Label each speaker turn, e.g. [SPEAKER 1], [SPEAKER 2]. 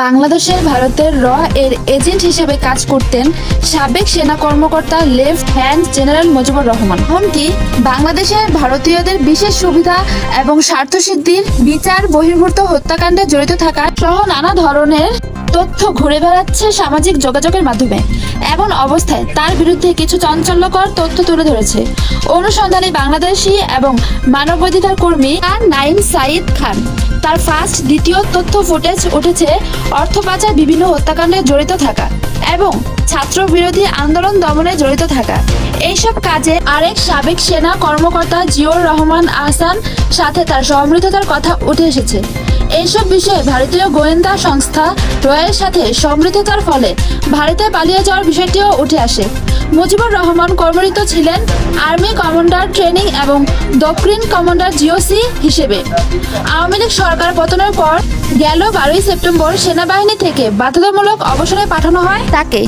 [SPEAKER 1] বাংলাদেশের ভারতের র এর এজেন্ট হিসেবে কাজ করতেন সাবেক সেনা কর্মকর্তা left hand general Mujibur Rahman. এমনকি বাংলাদেশের ভারতীয়দের বিশেষ সুবিধা এবং স্বার্থসিদ্ধির বিচার বহির্ভূত হত্যাকাণ্ডে জড়িত থাকা সহ নানা ধরনের তথ্য ঘুরে বেড়াচ্ছে সামাজিক যোগাযোগের মাধ্যমে। এমন অবস্থায় তার বিরুদ্ধে কিছু চাঞ্চল্যকর তথ্য তুলে ধরেছে অনুসন্ধানী বাংলাদেশি এবং মানবাধিকার কর্মী নাঈম সাঈদ খান। তার ফার্স্ট দ্বিতীয় তথ্য ফুটেজ উঠেছে অর্থ পাচার, বিভিন্ন হত্যাকাণ্ডে জড়িত থাকা এবং ছাত্র বিরোধী আন্দোলন দমনে জড়িত থাকা। এইসব কাজে আরেক সাবেক সেনা কর্মকর্তা জিয়াউর রহমান আহসান সাথে তার সম্পৃক্ততার কথা উঠে এসেছে। এইসব বিষয়ে ভারতীয় গোয়েন্দা সংস্থা রয়ের সাথে সম্পৃক্ততার ফলে ভারতে পালিয়ে যাওয়ার বিষয়টিও উঠে আসে। মুজিবুর রহমান কর্মরত ছিলেন আর্মি কমান্ডার ট্রেনিং এবং দক্ষিণ কমান্ডার জিওসি হিসেবে। আওয়ামী লীগ সরকার পতনের পর গেল 12ই সেপ্টেম্বর সেনাবাহিনী থেকে বাধ্যতামূলক অবসরে পাঠানো হয় তাকে।